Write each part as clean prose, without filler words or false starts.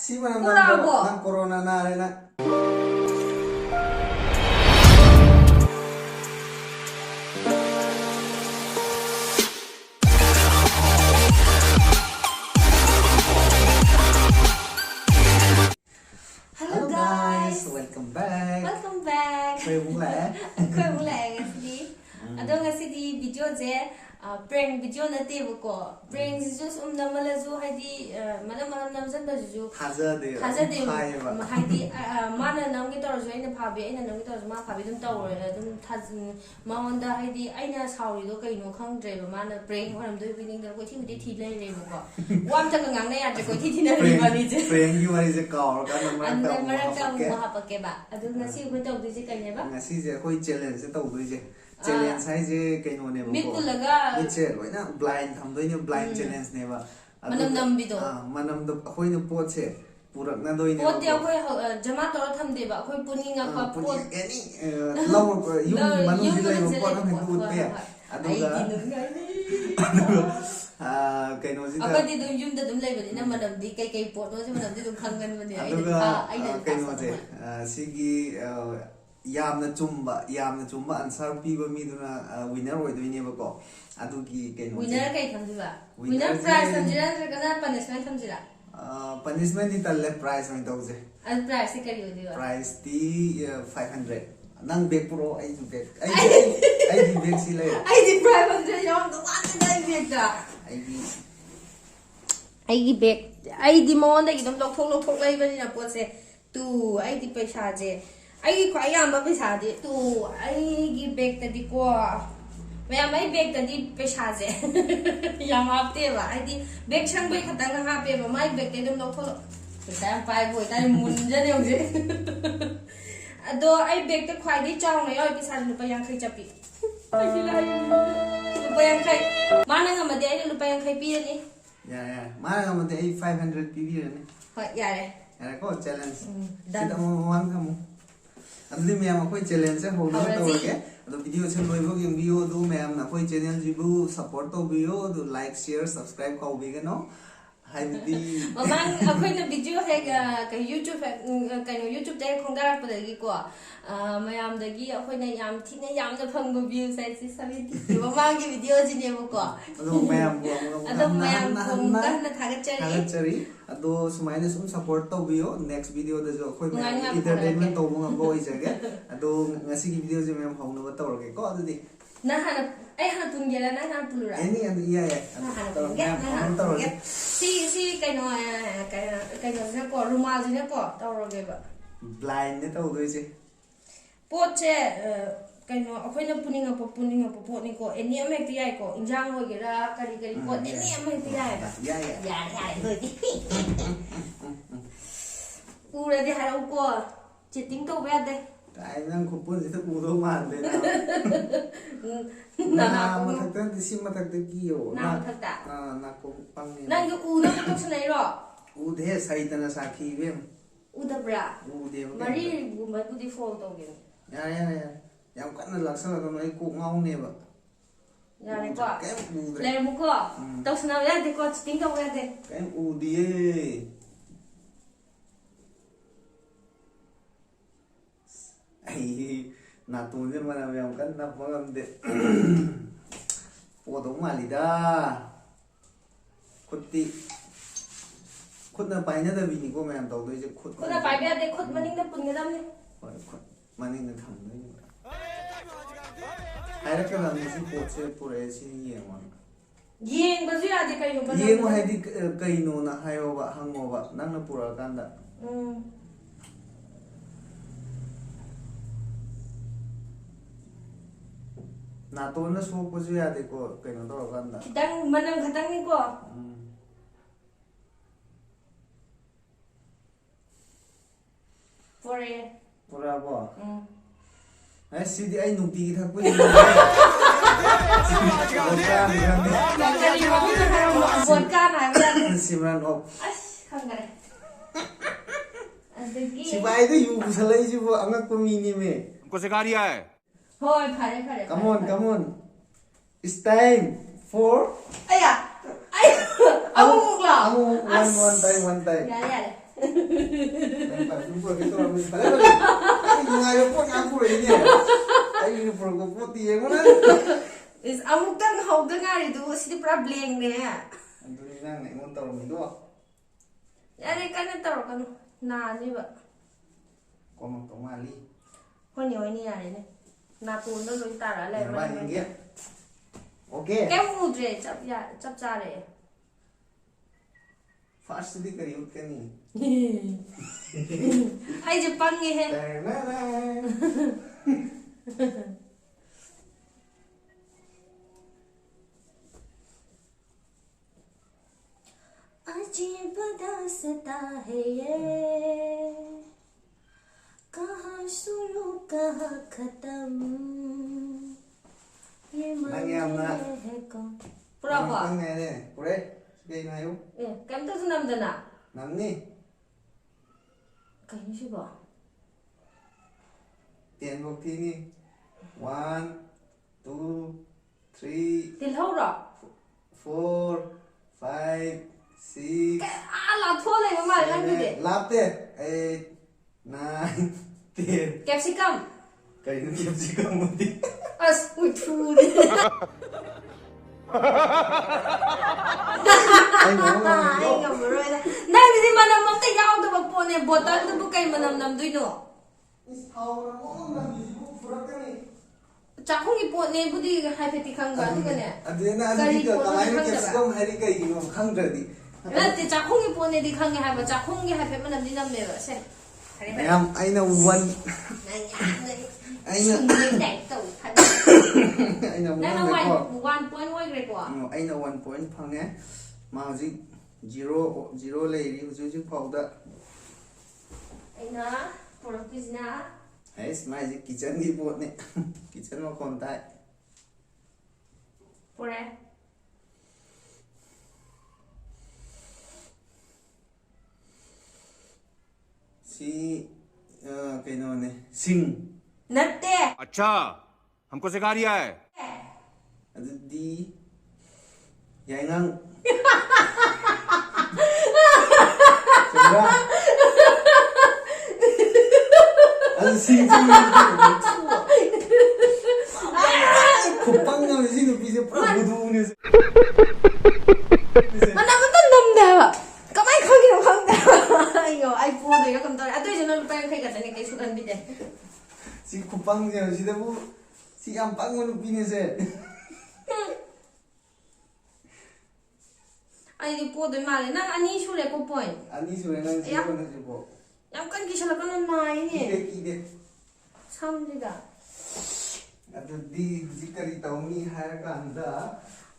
Si mana nang corona na rin na. Hello guys, welcome back. Welcome back. Kaya mula Kaya mula Ngasidi. Ado Ngasidi video je prank video na tibo ko. Prank just namala ju haidi mana namjan ba ju. Haza de. Haidi mana namgi tor ju aina phabi aina namgi tor ma phabi dum taw dum thazin maonda haidi aina sauri do kaino khangdre ba mana prank horam do bining da ko thi thi lai re ko. Wam ta ngang na ya ko thi na ri ba ni je. Prank gi wari je kaur ka namra ta. Maraka mo hapake ba. Ado ngasi ko taw du je kai ne ba. Ngasi je koi challenge se taw du je. Challenge sai je kaino ne ba ko. Mit pulaga. Mit che loi na blind tham doi ne blind challenge ne ba. Manam nam bi do. Manam do khoi ne pot che. Purak na doi ne. Pot dia khoi jama tor tham de ba khoi puning apa pot. Any law yum manu ji lai ko pot na du te. Ado ga. Kaino si ta. Akadi dum yum da dum lai ba ni na manam di kai pot no je manam di dum khangan ba ni. Ado ga kaino je. Sigi yamna chumba answer piba mi duna winner oidoi ba ko adugi kaino winner kai thamjiba winner prize thamjira kana punishment thamjira punishment ni talle prize mai dause and prize se kari odiwa prize ti 500 nang bag pro ai du bag ai di bag si lai ai di 500 yom the one that I bag da ai di bag ai di mon da gi dum lok thok lai ba ni na pot se tu ai di paisa je ai khwai yam ba paisa de tu ai gi bag ta di ko Mayam ai bag ta di paisa je yam apte ba ai di bag chang bai khatang ha pe ba mai bag te dum lok thok paisa am pai boi ta mun je ne je ado ai bag ta khwai di chang nei ai paisa lu pa yang khai chapi ai di lai lu pa yang khai mana ngam de ai lu pa yang khai pi ni ya mana ngam de ai 500 pi bi ne hoi ya le ya ko challenge sita mo wan kamu adli ma'am koi challenge se ho na to ke ado video se loi bog yung video do ma'am na koi channel ji bu support to video do like share subscribe ko bi no hai di mamang akhoi na video he ka youtube ka no youtube te khongdar pa da gi ko mayam da gi akhoi na yam thine yam na phang bo view sai si sabi ti mamang gi video ji ne ko ado ma'am ado mayam ko ka na thagachari ado sumaina sum support to video next video da jo khoi entertainment to mo ngo i jage ado ngasi gi video je ma'am hong no to ke ko ado di na hana ai hana tun gela na hana pulura any and yeah si kai no na ko rumal ji na ko to ro ge ba blind ne to do je pot che kai no akhoi na puning po ni ko any am ti ai ko injang ho ge ra kari ko any am ti ai ba ya ho di u re di ha ko cheating to ba de ai nang khupun ji to u do man de na mathak ta si mathak ta ki yo na mathak ta na ko pang ni nang u na to sanai ro u de sai ta na sa ki bem u da bra u de mari bu ma bu di fall to ge ya yam kan na laksa ka mai ko ngau ne ba ya le ko le mu ko to sanai ya de ko cheating to ga de kan u de ai na tu je mana yam kan na pangam de po do mali da khutti khut na pai na da bi ni ko ma'am to doi je khut na pai be de khut maning na pun ga dam ni khut mani na thang doi ni ai ra ka na ni si po che pure si yeng wa yeng ba ju ya de kai no ba yeng wa hai di kai no na hayo ba hango ba nang na pura kan da na to na so ko ju ya de ko kai no to kan da kitang manang khatang ni ko pura bo ai si di ai nu pi thak pu ni vodka na ba simran op as khang ga adagi si bai de yu salai ji bo angak ko mi ni me हमको सिखा रिया है hoi phare come on it's time for aya ay amuk la one time ya Pai tu pura kita orang balik balik. Ini ngayo pun aku ini. Ayo pura kau putih yang mana? Is amuk tang hau dengar itu sih problem ni. Antu ni nang nak ngontor mindu. Yare kan tahu kan na ni ba. Kau mak kau mali. Kau ni ni yare ni. Na tu no lu tara le. Ba ni dia. Okay. Cái mù dre chắp cha đấy. First đi kari ut kani. Ai chụp băng nghe hết. अजीब दास्तां है ये कहाँ शुरू कहाँ खत्म ये Mayam na. है कौन पूरा apa Ang ngay ni. Pure. Sige ngayo. kem tu senam dana Nam ni. kayaknya sih ba Tiền bốc thi ni. 1, 2, 3, til hau ra 4, 5, 6. la thua này mà làm gì đấy Lap te. 8, 9, 10. capsicum Kaya nung capsicum mo di. as ui thu đi Ay mo. ai ngầm rồi đó này thì mà nằm mắm tay nhau đâu mà po này bottle đâu có cây mà nằm đuôi nó chắc không cái po này budi hai phải tikang ba đúng không nè Adena adi ka kamay mo capsicum hari kay gino khang di.那这chắc không cái po này đi khang cái hai mà chắc không cái hai phải mà nằm đi nằm này rồi xem Mayam ay na one. Ay na. đại tẩu thật Ay na đây là one one ko. one point one grade quá Ay na 1 point phang eh. Ma hojik 0 lay ri hojik phawda. anh nó for business Yes, ma ji kitchen di pot ne. Kitchen mo kon tai. for it Si kay no ne. Sing. nette अच्छा हमको सिखा रिया है Adudi. Yai ngang. Coba. Ang sing sing. Kupang nga si no pisi pra budu ne. mà nằm nó nằm đâu có mấy không cái nào không đâu ai rồi ai po rồi nó cầm tôi à tôi cho nó tay khai cả này cái số lần bị đấy Si kupang nga si dabu si ampang mo no pinese. ai đi po rồi mà lại năng anh đi xuống lại có point Ani sure nang si ko na si po. em cần cái sao là con nai Kide nè kide. xong gì cả Adudi jikari taumi hara ka anda.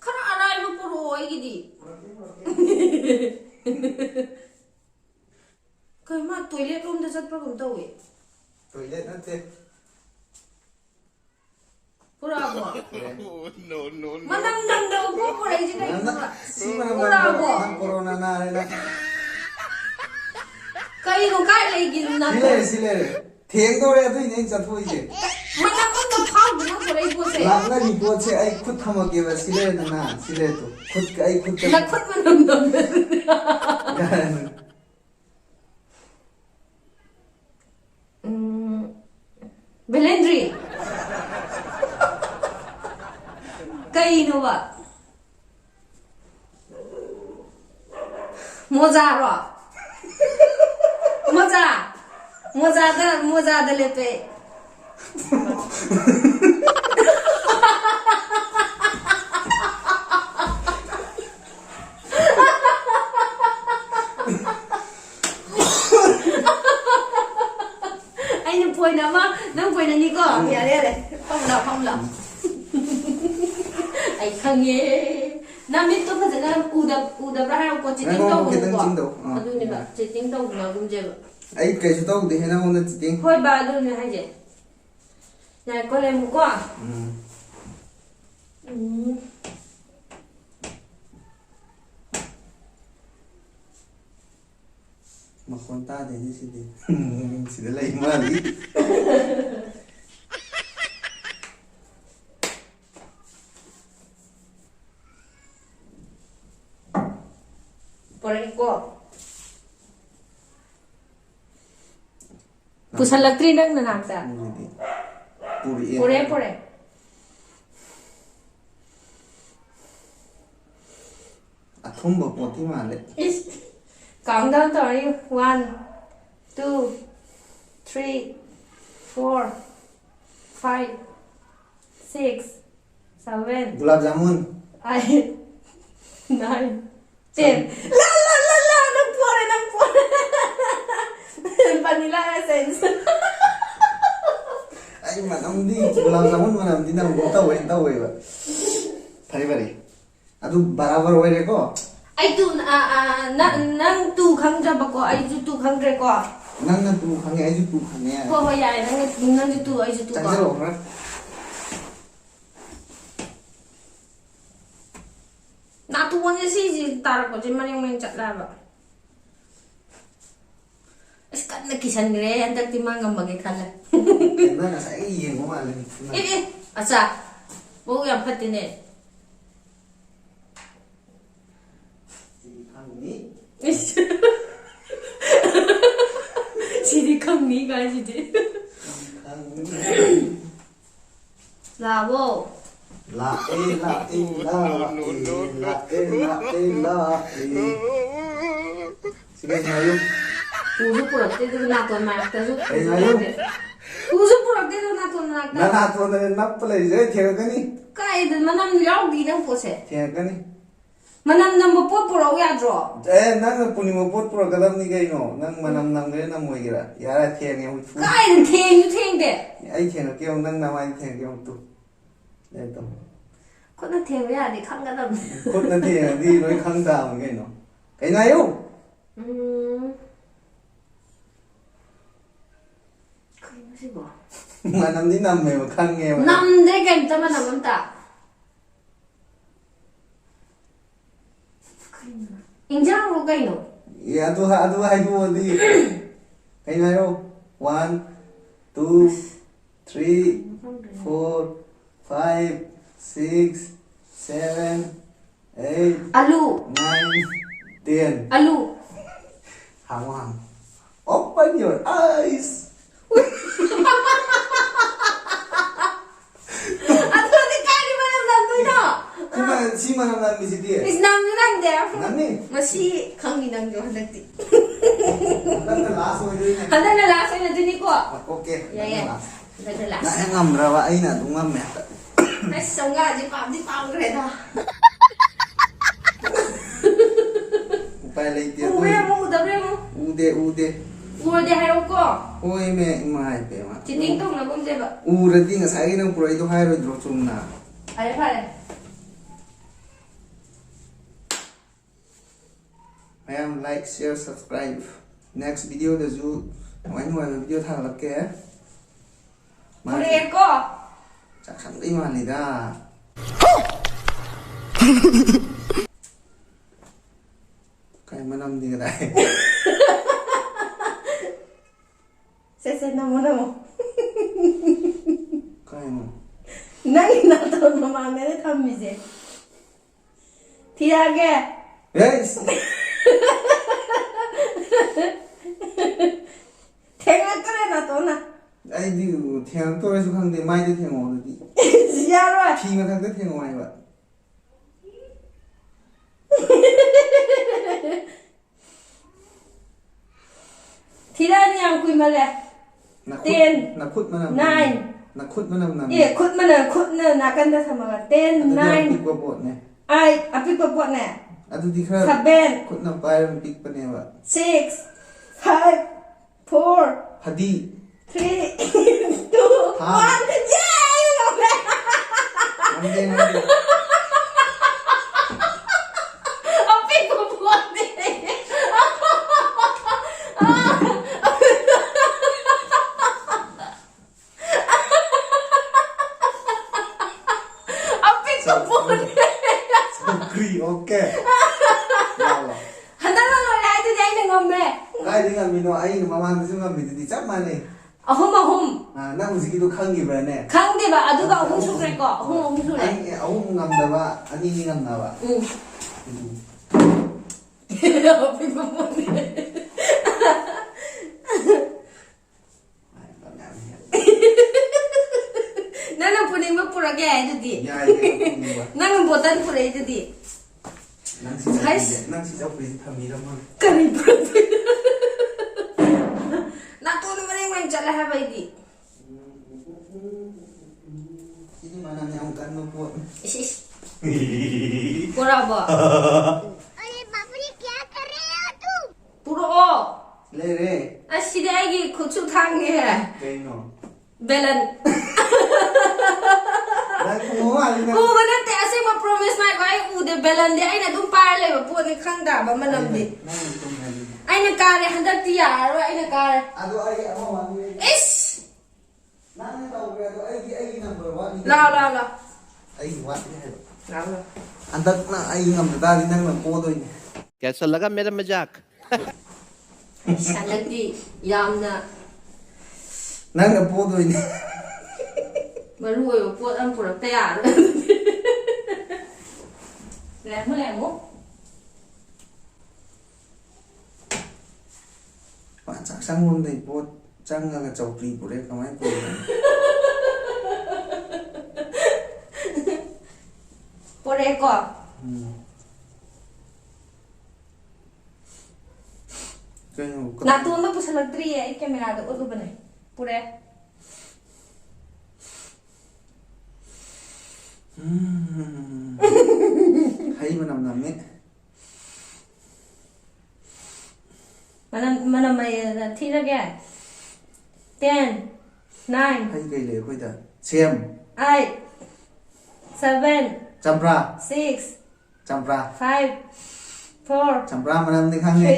khara arai mo puro ai cái gì cái mà toilet room để rất problem đâu ấy Toilet na te. pura bo no no mà nằm đâu có pura gì đây Nana, si mana pura bo ang corona na rin na. cái nó cái này gì nằm Sile. Thieng do re atu nei chat foi je. mà nằm nó phao nó pura ấy bose Lang na ni po che ai khut thama ke ba sile na sile to. Khut ai khut ka. là khuất mà nằm Belendri cây nó vậy Moja rồi Moja da lepe anh đừng quên nào mà đừng quên là đi có nhà đây này không lầm anh không nghe nam biết tôi phải là udah berapa kau chatting Ay, tau mo kitang kau chingdaw. aduh ni ba chatting tau na gum je Ai kai su tau de hena ona ting. hoi ba aduh ni haje na ko le mu kwa Makonta de ni si de. Si de lai mali. por ahí ko Pusalagtri nang nanakta. Puri. Pure. Athumba poti male. Count down to you. 1, 2, 3, 4, 5, 6, 7. Gulab jamun. 8, 9, 10. La, nang pure. Vanilla essence. Ay manam di gulab jamun manam di nang tahu ba. Pari. Adu barabar hoy ko. Ai tu nang tu khang ja ba ko ai ju tu khang re ko. Nang na tu khange ai ju tu khange. Ho ya nang ju tu ai ju tu ko. Changelo ra. Na tu won si ji tar ko je maning chat la ba. Iskat na kisan gre andak ti mangam bagi khala. Na na sai yen mo male. Acha. Bo ya phatine. Sidi khangni ga ji de. La wo. La. Sige ngayo. Uzu purak te du na to ma ta ju. Ngayo. Uzu purak te du na to na ta. Na to na nap play je thegani. Kai de manam yaw di nang po se. Thegani. Manam nam po purau ya dro. Nang puni mo pot pro kadam ni gai no. Nang manam nam gre na moi gira. Yara thenge u. Kai theng de. Ai thenge ke nang na mai thenge tu. Le to. Ko na theng ya di khang ga dam. Kot na thenge di loi khang da mo gai no. Kai na yo. Kai na si bo. Manam di nam me khang nge. Nam de kai ta manam ta. Injang ro kai no. Ya tu hai tu di. Kai na yo. 1 2 3 4 5 6 7 8 Alu. 9 10. Alu. Hang. Open your eyes. Ato di kai di manam nam tu no. Si manam nam mi si dia. Is nam ni nang de. Nam ni. Masi khang ni nang jo hanak ti. Nang na last mo din. Handa na la sai na dini ko. Okay. Ya. Handa la. Na ngam ra wa ai na tu ngam me. Ai songa di pa gre da. Upai lai dia tu. Ubre mo. Ude. Ur de hai ko. Oi me mai pe ma. Chiting tong na bum de ba. Ura di nga sai nang pura itu hai ro dro chum na. Ai phare. Mayam like, share, subscribe. Next video da ju mai video tha lak ke. Ure ko. Chắc chắn đi mà lì ra. Cái mà nằm đi cái này. Se namo. Cái mà. Nang na to mama ne tham mi je. Thira ge. Yes. Thenga kare na to na. Ai đi theo tôi xuống khang đi mai đi theo ngồi đi. Ya rồi. Khi mà thằng cứ theo ngoài vậy. Thira ni ang kui male. Ten. Na khut mà nằm. 9. Na khut mà nằm nằm. Ye khut na kan da sama 10 9. Pick qua bột này. Ai api ko po na. Ado di khra. 7 Khut nằm bay rồi pick pa này vậy. 6 5 4 Hadi. 3 2 1. Yay! Nande. Api ko po na. Api ko po na. Agree, okay. Handa na lo ai tu dai na ngombe. Cái đấy là mình nói anh mà mang cái chúng mình thì chắc mà này. Ahum. Na musiki to khang gi ba ne. Khang de ba adu ga ahum su ko. Ahum su le. Anh ông ngam da ba, anh ni ngam na ba. Api ko po na. ꯄꯨꯔꯛꯏꯗꯨꯗꯤ ꯅꯪ ꯁꯤ ꯆꯧꯀ꯭ꯔꯤꯁꯤ ꯊꯝꯕꯤꯔꯝꯃꯣ ꯀꯔꯤ ꯄꯨꯔꯛꯇꯣꯏꯅꯣ ꯅꯥꯇꯣꯟꯗ ꯃꯔꯦꯡ ꯃꯔꯦꯡ ꯆꯠꯂꯦ ꯍꯥꯏꯕ ꯑꯩꯗꯤ ꯁꯤꯗꯤ ꯃꯅꯝ ꯌꯥꯝ ꯀꯟꯕ ꯄꯣꯠꯅꯤ ꯄꯨꯔꯛꯑꯕꯣ ꯄꯨꯔꯛꯑꯣ ꯂꯩꯔꯦ ꯑꯁ ꯁꯤꯗꯤ ꯑꯩꯒꯤ ꯈꯨꯠꯁꯨ ꯊꯥꯡꯉꯦ ꯀꯩꯅꯣ ꯕꯦꯂꯟ ꯎꯕ ꯅꯠꯇꯦ ꯑꯁꯦꯡꯕ ꯄ꯭ꯔꯣꯃꯤꯁ ꯃꯥꯏꯀꯣ ꯑꯩ ꯎꯗꯦ ꯕꯦꯂꯟꯗꯤ ꯑꯩꯅ ꯑꯗꯨꯝ ꯄꯥꯏꯔ ꯂꯩꯕ ꯄꯣꯠꯅꯤ ꯈꯪꯗꯕ ꯃꯅꯝꯗꯤ ꯑꯩꯅ ꯀꯥꯔꯦ ꯍꯟꯗꯛꯇꯤ ꯌꯥꯔꯔꯣꯏ ꯑꯩꯅ ꯀꯥꯔꯦ ꯑꯗꯣ ꯑꯩ ꯑꯃ ꯋꯥꯠꯂꯤ ꯏꯁ ꯅꯪꯅ ꯇꯧꯒ꯭ꯔꯦ ꯑꯗꯣ ꯑꯩꯒꯤ ꯅꯝꯕꯔ ꯋꯥꯠꯂꯤ ꯂꯥꯎ ꯑꯩꯒꯤ ꯋꯥꯠꯂꯤ ꯍꯥꯏꯕ ꯂꯥꯎ ꯍꯟꯗꯛꯅ ꯑꯩ ꯉꯝꯗ ꯇꯥꯔꯗꯤ ꯅꯪꯅ ꯄꯣꯗꯣꯏꯅꯦ कैसा लगा मेरा मजाक ꯍꯟꯗꯛꯇꯤ ꯌꯥꯝꯅ ꯅꯪꯅ ꯄꯣꯗꯣꯏꯅꯦ ꯃꯔꯨ ꯑꯣꯏꯕ ꯄꯣꯠ ꯑꯃ ꯄꯨꯔꯛꯇ ꯌꯥꯔꯣꯏ ꯂꯦꯝꯃꯨ ꯆꯥꯛꯁꯪꯂꯣꯝꯗꯩ ꯄꯣꯠ ꯆꯪꯉꯒ ꯆꯧꯀ꯭ꯔꯤ ꯄꯨꯔꯦ ꯀꯃꯥꯏꯅ ꯇꯧꯔꯤꯅꯣ ꯄꯨꯔꯛꯑꯦꯀꯣ ꯅꯥꯇꯣꯟꯗ ꯄꯨꯁꯜꯂꯛꯇ꯭ꯔꯤꯌꯦ ꯑꯩ ꯀꯦꯃꯦꯔꯥꯗ ꯎꯠꯂꯨꯕꯅꯦ ꯄꯨꯔꯛꯑꯦ ꯍꯩ ꯃꯅꯝ ꯅꯝꯃꯦ ꯃꯅꯝ ꯊꯤꯔꯒꯦ 10 9 ꯍꯩ ꯀꯩ ꯂꯩ ꯑꯩꯈꯣꯏꯗ ꯁꯦꯝ 8 7 ꯆꯝꯄ꯭ꯔꯥ 6 ꯆꯝꯄ꯭ꯔꯥ 5 4 ꯆꯝꯄ꯭ꯔꯥ ꯃꯅꯝꯗꯤ ꯈꯪꯉꯦ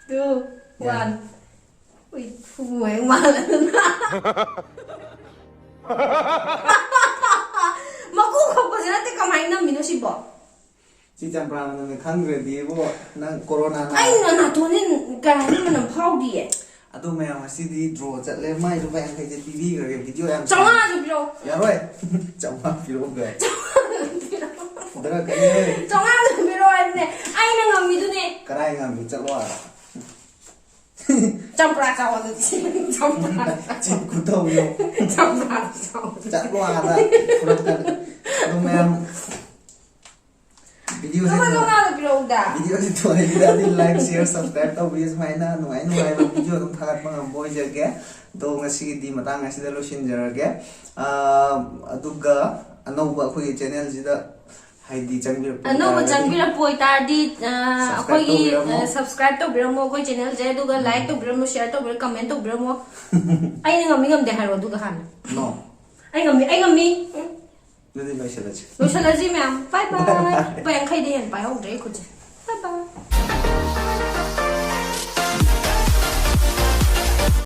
3 2 1 ui phùi mà mà cô không có gì hết cái cầm hành năm mình nó xịt bỏ chị chambra mình khăn rồi đi bộ năng corona anh là thôi nên cái này mà nằm phao đi à tôi mèo mà xí đi draw chặt lên mai rồi vậy cái trên tivi rồi video em cháu ăn được rồi dạ rồi cháu ăn video rồi đó là cái này cháu ăn được rồi này anh đang ngầm gì thế này cái này ngầm bị chặt loa trong ra cháu ăn được trong ra chị cũng đâu nhiều trong ra cháu chặt loa ra tôi mèo video nó không ăn được rồi đã video thì tôi đi like share subscribe tao video mai na nuai video tum thagat mang boy jage do Ngasidi matang Ngasidi lo shin jarage aduga anouba khoi channel jida haidi changbir anouba changbir poi tar di khoi subscribe to biramo khoi channel je aduga like to biramo share to bir comment to biramo ai ngam de haro aduga han no ai ngam Jadi loisalaji loisalaji ma'am bye bye bayang khai de yan pai hong dre khu